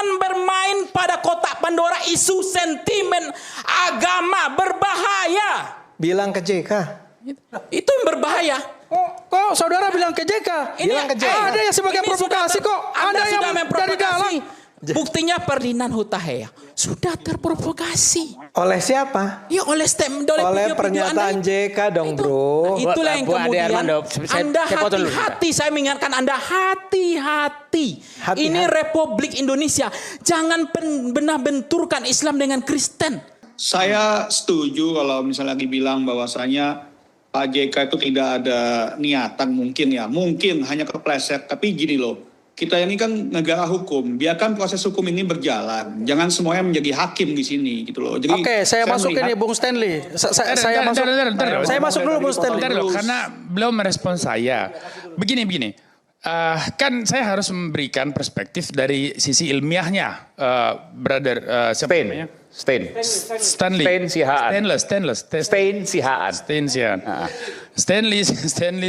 Jangan bermain pada kotak Pandora isu sentimen agama, berbahaya. Bilang ke JK. Itu yang berbahaya. Kok saudara bilang ke JK? Bilang ke JK. Ada yang sebagai provokasi kok. Ada yang sudah dari dalam. Buktinya Ferdinand Hutaheya sudah terprovokasi. Oleh siapa? Ya oleh Oleh pernyataan JK dong, bro. Itulah yang Bu Ade kemudian Armando, Anda saya potong dulu, hati-hati. Saya mengingatkan Anda hati-hati. Hati-hati. Ini Republik Indonesia. Jangan benturkan Islam dengan Kristen. Saya setuju kalau misalnya dibilang bahwasanya Pak JK itu tidak ada niatan mungkin hanya kepleset. Tapi gini loh, kita ini kan negara hukum, biarkan proses hukum ini berjalan. Jangan semuanya menjadi hakim di sini gitu loh. Jadi Oke, saya masuk ini Bung Stanley. Saya masuk dulu Bung Stanley. Karena belum merespon saya. Begini. Kan saya harus memberikan perspektif dari sisi ilmiahnya, brother siapa namanya? Stanley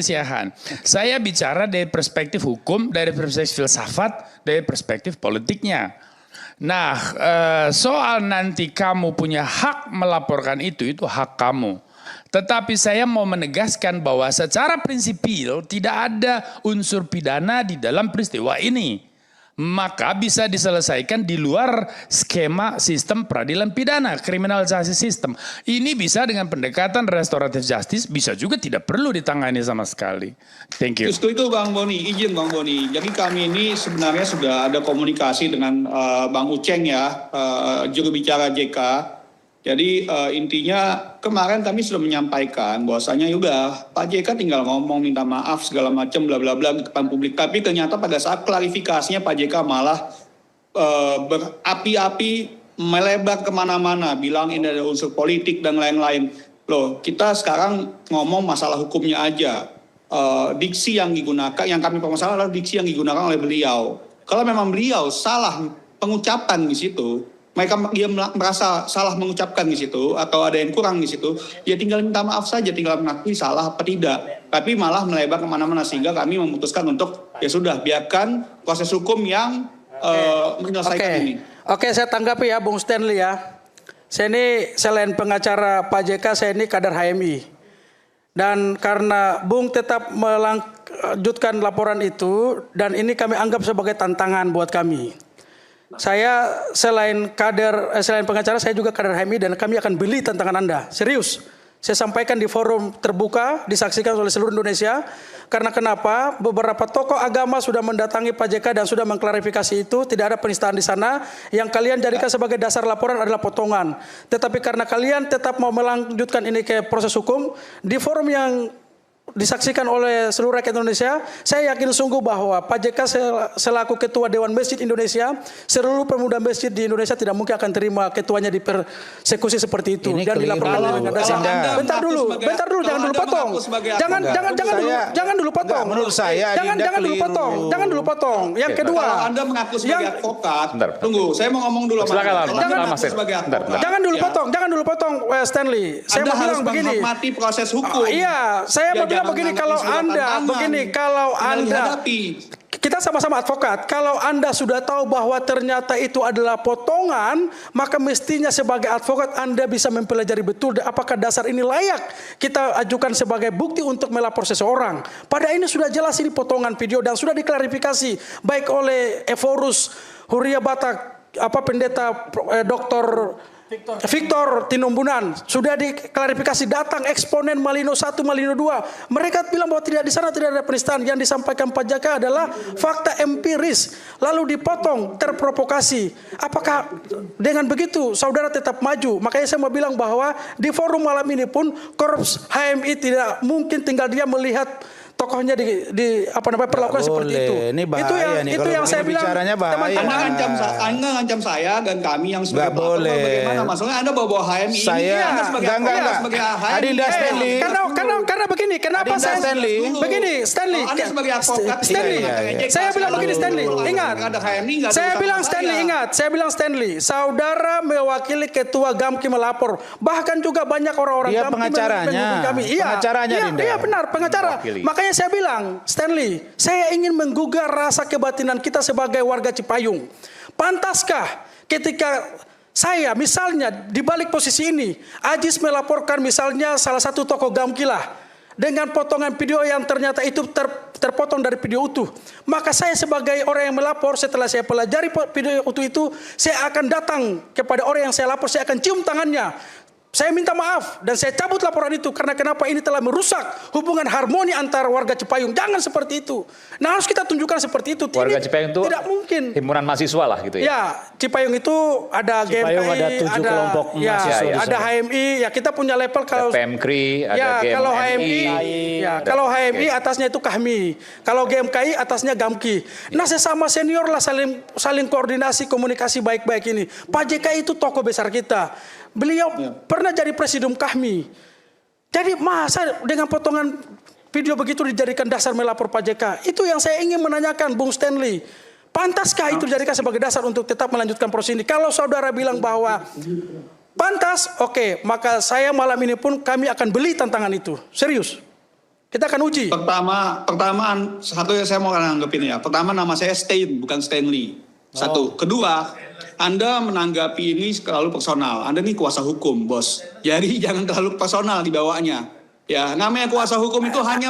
Siahaan. Saya bicara dari perspektif hukum, dari perspektif filsafat, dari perspektif politiknya. Nah, soal nanti kamu punya hak melaporkan itu hak kamu. Tetapi saya mau menegaskan bahwa secara prinsipil tidak ada unsur pidana di dalam peristiwa ini. Maka bisa diselesaikan di luar skema sistem peradilan pidana, kriminalisasi sistem. Ini bisa dengan pendekatan restoratif justice, bisa juga tidak perlu ditangani sama sekali. Thank you. Justru itu Bang Boni, izin Bang Boni. Jadi kami ini sebenarnya sudah ada komunikasi dengan Bang Uceng ya, juru bicara JK. Jadi intinya kemarin kami sudah menyampaikan bahwasanya udah Pak JK tinggal ngomong minta maaf segala macam bla bla bla di depan publik. Tapi ternyata pada saat klarifikasinya Pak JK malah berapi-api melebar kemana-mana, bilang ini ada unsur politik dan lain-lain. Loh, kita sekarang ngomong masalah hukumnya aja. Diksi yang digunakan, yang kami permasalahkan adalah diksi yang digunakan oleh beliau. Kalau memang beliau salah pengucapan di situ, dia merasa salah mengucapkan di situ atau ada yang kurang di situ, ya tinggal minta maaf saja, tinggal mengakui salah apa tidak. Tapi malah melebar kemana-mana sehingga kami memutuskan untuk ya sudah biarkan proses hukum yang menyelesaikan ini. Oke, saya tanggapi ya Bung Stanley ya. Saya ini selain pengacara Pak JK, saya ini kader HMI. Dan karena Bung tetap melanjutkan laporan itu dan ini kami anggap sebagai tantangan buat kami. Saya selain pengacara, saya juga kader HMI dan kami akan beli tantangan Anda. Serius. Saya sampaikan di forum terbuka, disaksikan oleh seluruh Indonesia. Karena kenapa? Beberapa tokoh agama sudah mendatangi Pak JK dan sudah mengklarifikasi itu. Tidak ada penistaan di sana. Yang kalian jadikan sebagai dasar laporan adalah potongan. Tetapi karena kalian tetap mau melanjutkan ini ke proses hukum, di forum yang disaksikan oleh seluruh rakyat Indonesia, saya yakin sungguh bahwa Pak JK selaku Ketua Dewan Masjid Indonesia, seluruh pemuda masjid di Indonesia tidak mungkin akan terima ketuanya dipersekusi seperti itu dan dilaporkan dengan dasar. Bentar dulu, jangan dulu potong. Jangan dulu potong. Menurut saya jangan dulu potong. Yang kedua, kalau Anda mengaku sebagai advokat, tunggu, saya mau ngomong dulu. Jangan dulu potong, Stanley. Saya mau bilang begini. Menghormati proses hukum. Iya, saya mau bilang begini, kalau Anda kita sama-sama advokat, kalau Anda sudah tahu bahwa ternyata itu adalah potongan, maka mestinya sebagai advokat Anda bisa mempelajari betul apakah dasar ini layak kita ajukan sebagai bukti untuk melapor seseorang. Pada ini sudah jelas ini potongan video dan sudah diklarifikasi baik oleh Evorus Huria Batak, pendeta Dr. Victor Tinumbunan, sudah diklarifikasi, datang eksponen Malino 1, Malino 2. Mereka bilang bahwa tidak di sana tidak ada penistaan. Yang disampaikan Pak JK adalah fakta empiris, lalu dipotong, terprovokasi. Apakah dengan begitu saudara tetap maju? Makanya saya mau bilang bahwa di forum malam ini pun Korps HMI tidak mungkin tinggal dia melihat tokohnya perlakuan seperti itu. Ini bahaya itu yang saya bilang. Anda ngancam saya dan kami yang sebagai bapak. Bagaimana maksudnya Anda bawa HMI ini? Anda sebagai HMI. Adinda Stanley. Karena begini, kenapa saya begini, Stanley. Anda sebagai advokat. Stanley. Saya bilang begini, Stanley. Ingat. Saya bilang Stanley. Saudara mewakili ketua Gamki melapor. Bahkan juga banyak orang-orang Gamki pengacaranya. Iya, benar, pengacara. Makanya saya bilang, Stanley, saya ingin menggugah rasa kebatinan kita sebagai warga Cipayung. Pantaskah ketika saya misalnya di balik posisi ini, Ajis melaporkan misalnya salah satu tokoh Gamki lah, dengan potongan video yang ternyata itu terpotong dari video utuh. Maka saya sebagai orang yang melapor, setelah saya pelajari video utuh itu, saya akan datang kepada orang yang saya lapor, saya akan cium tangannya. Saya minta maaf dan saya cabut laporan itu karena kenapa ini telah merusak hubungan harmoni antara warga Cipayung. Jangan seperti itu. Nah, harus kita tunjukkan seperti itu. Warga Ini Cipayung itu tidak mungkin. himpunan mahasiswa lah gitu ya. Ya, Cipayung itu ada Cipayung GMKI, ada 7 kelompok mahasiswa di ada sana. HMI, ya kita punya level kalau Ada PMKRI, ada ya, GMMI. kalau HMI, ya, kalau HMI atasnya itu Kahmi. Kalau GMKI atasnya Gamki. Nah, sesama senior lah saling koordinasi, komunikasi baik-baik ini. Pak JK itu tokoh besar kita. Beliau pernah jadi presidium Kahmi. Jadi masa dengan potongan video begitu dijadikan dasar melapor Pak JK? Itu yang saya ingin menanyakan, Bung Stanley. Pantaskah itu dijadikan sebagai dasar untuk tetap melanjutkan proses ini? Kalau saudara bilang bahwa pantas, oke, maka saya malam ini pun kami akan beli tantangan itu. Serius. Kita akan uji. Pertama satu yang saya mau nanggepin ya. Pertama, nama saya Stein, bukan Stanley. Satu. Kedua, Anda menanggapi ini terlalu personal. Anda ini kuasa hukum, bos. Jadi jangan terlalu personal dibawanya. Ya, namanya kuasa hukum itu hanya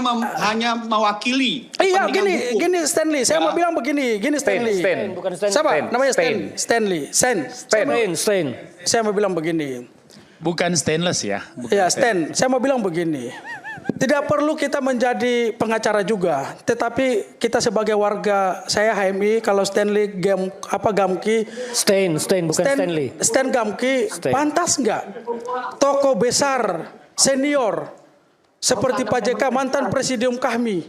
mewakili. Iya, kepentingan hukum. gini Stanley. Saya Ya. mau bilang begini, Stanley. Bukan Stan. Siapa? Stan. Namanya Stan. Stanley. Stan. Saya mau bilang begini. Bukan stainless ya. Bukan Ya, Stan, saya mau bilang begini. Tidak perlu kita menjadi pengacara juga, tetapi kita sebagai warga, saya HMI, kalau Stanley Gamki, Stan bukan Stanley. Stan Gamki, Stan. pantas nggak tokoh besar senior seperti Pak JK mantan presidium Kahmi,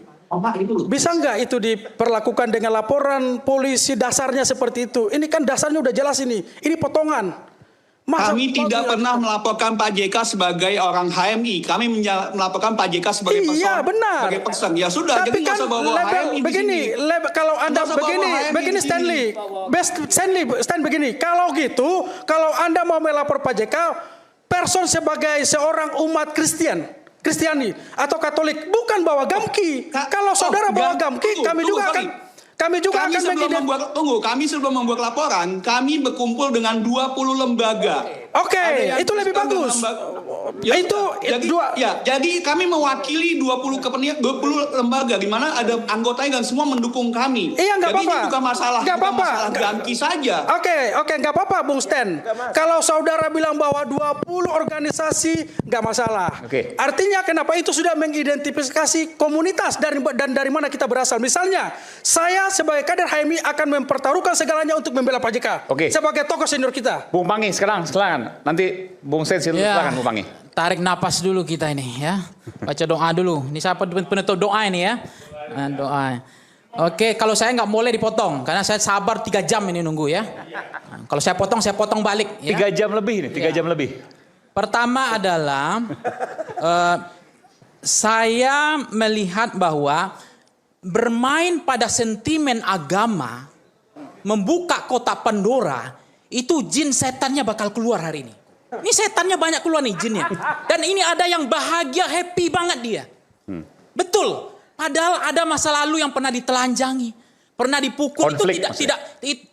bisa nggak itu diperlakukan dengan laporan polisi dasarnya seperti itu? Ini kan dasarnya udah jelas ini potongan. Kami tidak pernah melaporkan Pak JK sebagai orang HMI. Kami melaporkan Pak JK sebagai person. Iya, benar. Sebagai person. Ya sudah, Tapi jadi kan nggak usah bawa HMI begini, kalau Anda Nggak usah bawa HMI begini di sini. Stan begini, kalau gitu, kalau Anda mau melapor Pak JK, person sebagai seorang umat Kristiani atau Katolik, bukan bawa Gamki. Kalau saudara bawa Gamki, kami juga akan sebelum membuat laporan, kami berkumpul dengan 20 lembaga. Oke, Ada yang itu lebih Kristen dan bagus. Ya, Itu jadi, dua. jadi kami mewakili 20 lembaga di mana ada anggotanya dan semua mendukung kami. Iya, nggak Jadi apa-apa. ini bukan masalah Gamki saja. Oke, nggak apa-apa, Bung Stan. Kalau saudara bilang bahwa 20 organisasi, nggak masalah. Oke. Artinya kenapa itu sudah mengidentifikasi komunitas dan dari mana kita berasal. Misalnya, saya sebagai kader HMI akan mempertaruhkan segalanya untuk membela Pak JK. Oke. Sebagai tokoh senior kita. Bung Pangi silakan. Nanti Bung Sen silakan Bung Pangi. Tarik napas dulu kita ini ya. Baca doa dulu. Ini siapa penutup doa ini ya? Nah, doa. Oke, kalau saya nggak boleh dipotong karena saya sabar 3 jam ini nunggu ya. Nah, kalau saya potong balik. Ya. 3 jam lebih nih, 3 jam lebih. Pertama adalah saya melihat bahwa bermain pada sentimen agama, membuka kotak Pandora, itu jin setannya bakal keluar hari ini. Ini setannya banyak keluar nih jinnya. Dan ini ada yang bahagia, happy banget dia. Betul. Padahal ada masa lalu yang pernah ditelanjangi, pernah dipukul, Konflik itu tidak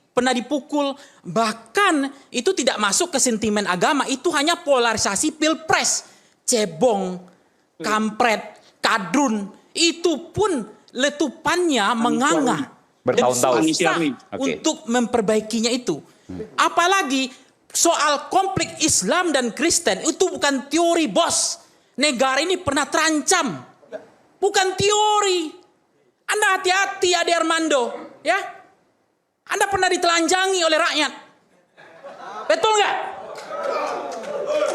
pernah dipukul, bahkan itu tidak masuk ke sentimen agama, itu hanya polarisasi pilpres, cebong, kampret, kadrun, itu pun letupannya menganga. Bertahun-tahun. Dan susah Oke. untuk memperbaikinya itu. Apalagi soal konflik Islam dan Kristen itu bukan teori, bos. Negara ini pernah terancam. Bukan teori. Anda hati-hati, Ade Armando, ya. Anda pernah ditelanjangi oleh rakyat. Betul nggak?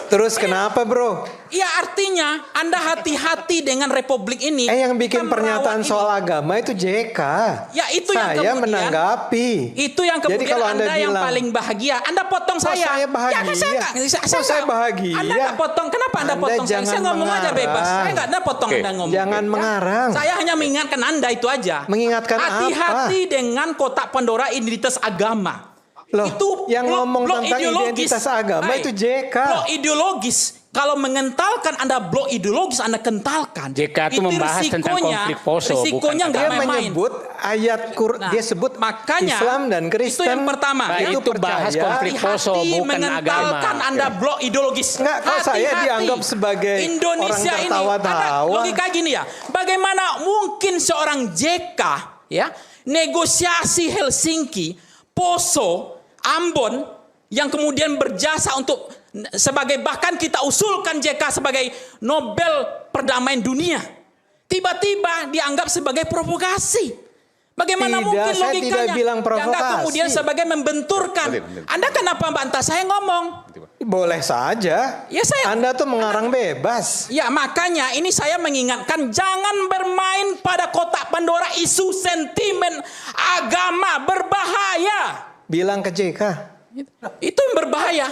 Terus kenapa bro? Ya artinya Anda hati-hati dengan republik ini. Yang bikin Kita pernyataan merawat soal ini. agama itu JK. Ya, itu yang saya kemudian- menanggapi. Itu yang Jadi kemudian kalau Anda yang bilang, paling bahagia. Anda potong Kok saya. saya bahagia? Ya kan saya Saya bahagia? Anda nggak potong. Kenapa Anda Anda potong saya? Saya jangan ngomong aja mengarang. bebas. Saya nggak potong Oke. Anda ngomong. Jangan Ya. mengarang. Saya hanya mengingatkan Anda itu aja. Mengingatkan Hati-hati dengan kotak Pandora identitas agama. Loh, Itu yang blok- ngomong blok tentang ideologis. identitas agama itu JK. Blok ideologis kalau mengentalkan Anda blok ideologis, Anda kentalkan. JK itu membahas tentang konflik Poso, risikonya bukan nggak Dia main-main. menyebut ayat Nah, dia sebut makanya, Islam dan itu Kristen. yang pertama. Nah, itu bahas percaya. konflik Poso, Hati-hati bukan mengentalkan agama. Anda blok ideologis. Enggak, kok saya dianggap sebagai Indonesia orang ini, tertawa-tawa? ada logika gini ya. Bagaimana mungkin seorang JK ya negosiasi Helsinki, Poso, Ambon yang kemudian berjasa untuk sebagai, bahkan kita usulkan JK sebagai Nobel perdamaian dunia, tiba-tiba dianggap sebagai provokasi. Bagaimana Tidak, mungkin saya logikanya? tidak bilang Dianggap provokasi. kemudian sebagai membenturkan. Anda kenapa bantah saya ngomong? Boleh saja. Ya, Anda tuh mengarang bebas. Ya makanya ini saya mengingatkan, jangan bermain pada kotak Pandora isu sentimen agama, berbahaya. Bilang ke JK. Itu yang berbahaya.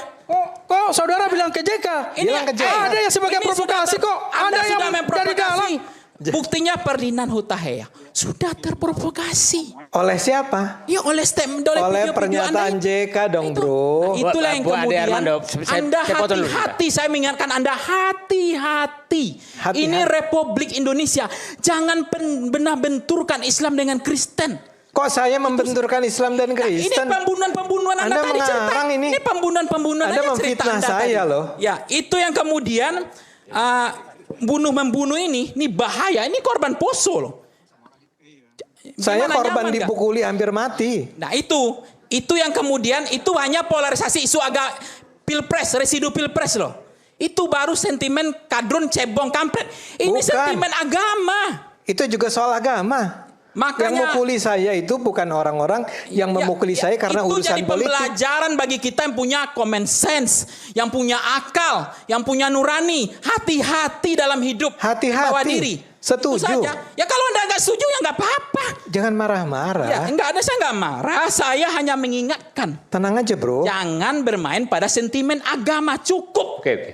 Kok saudara bilang ke JK? Bilang ke JK. Ada yang sebagai ini provokasi sudah kok. Ada yang sudah dari memprovokasi. dalam. Buktinya Ferdinand Hutaheya sudah terprovokasi. Oleh siapa? Ya oleh Oleh video-video pernyataan Anda JK dong, itu. bro. Nah, itulah yang Bu Ade kemudian Armando, Anda saya potong dulu, hati-hati, saya mengingatkan Anda hati-hati. Hati-hati. Ini Republik Indonesia, jangan benar benturkan Islam dengan Kristen. Kok saya membenturkan Islam dan Ini Kristen? pembunuhan-pembunuhan Anda, Anda tadi cerita. mengarang ini. Ini pembunuhan-pembunuhan Anda aja cerita memfitnah Anda saya tadi. loh. Ya, itu yang kemudian bunuh-membunuh ini bahaya. Ini korban Poso loh. Saya Gimana, korban nyaman nggak? dipukuli hampir mati. Nah itu yang kemudian itu hanya polarisasi isu pilpres, residu pilpres loh. Itu baru sentimen kadrun cebong kampret. Ini Bukan. sentimen agama. Itu juga soal agama. Makanya Yang memukuli saya itu bukan orang-orang yang memukuli saya karena itu urusan jadi politik. pembelajaran bagi kita yang punya common sense, yang punya akal, yang punya nurani. Hati-hati dalam hidup. Hati-hati. Bawa diri. Setuju. Itu saja. Ya kalau Anda nggak setuju ya nggak apa-apa. Jangan marah-marah. Ya, enggak ada, saya nggak marah. Saya hanya mengingatkan. Tenang aja, bro. Jangan bermain pada sentimen agama, cukup. Oke.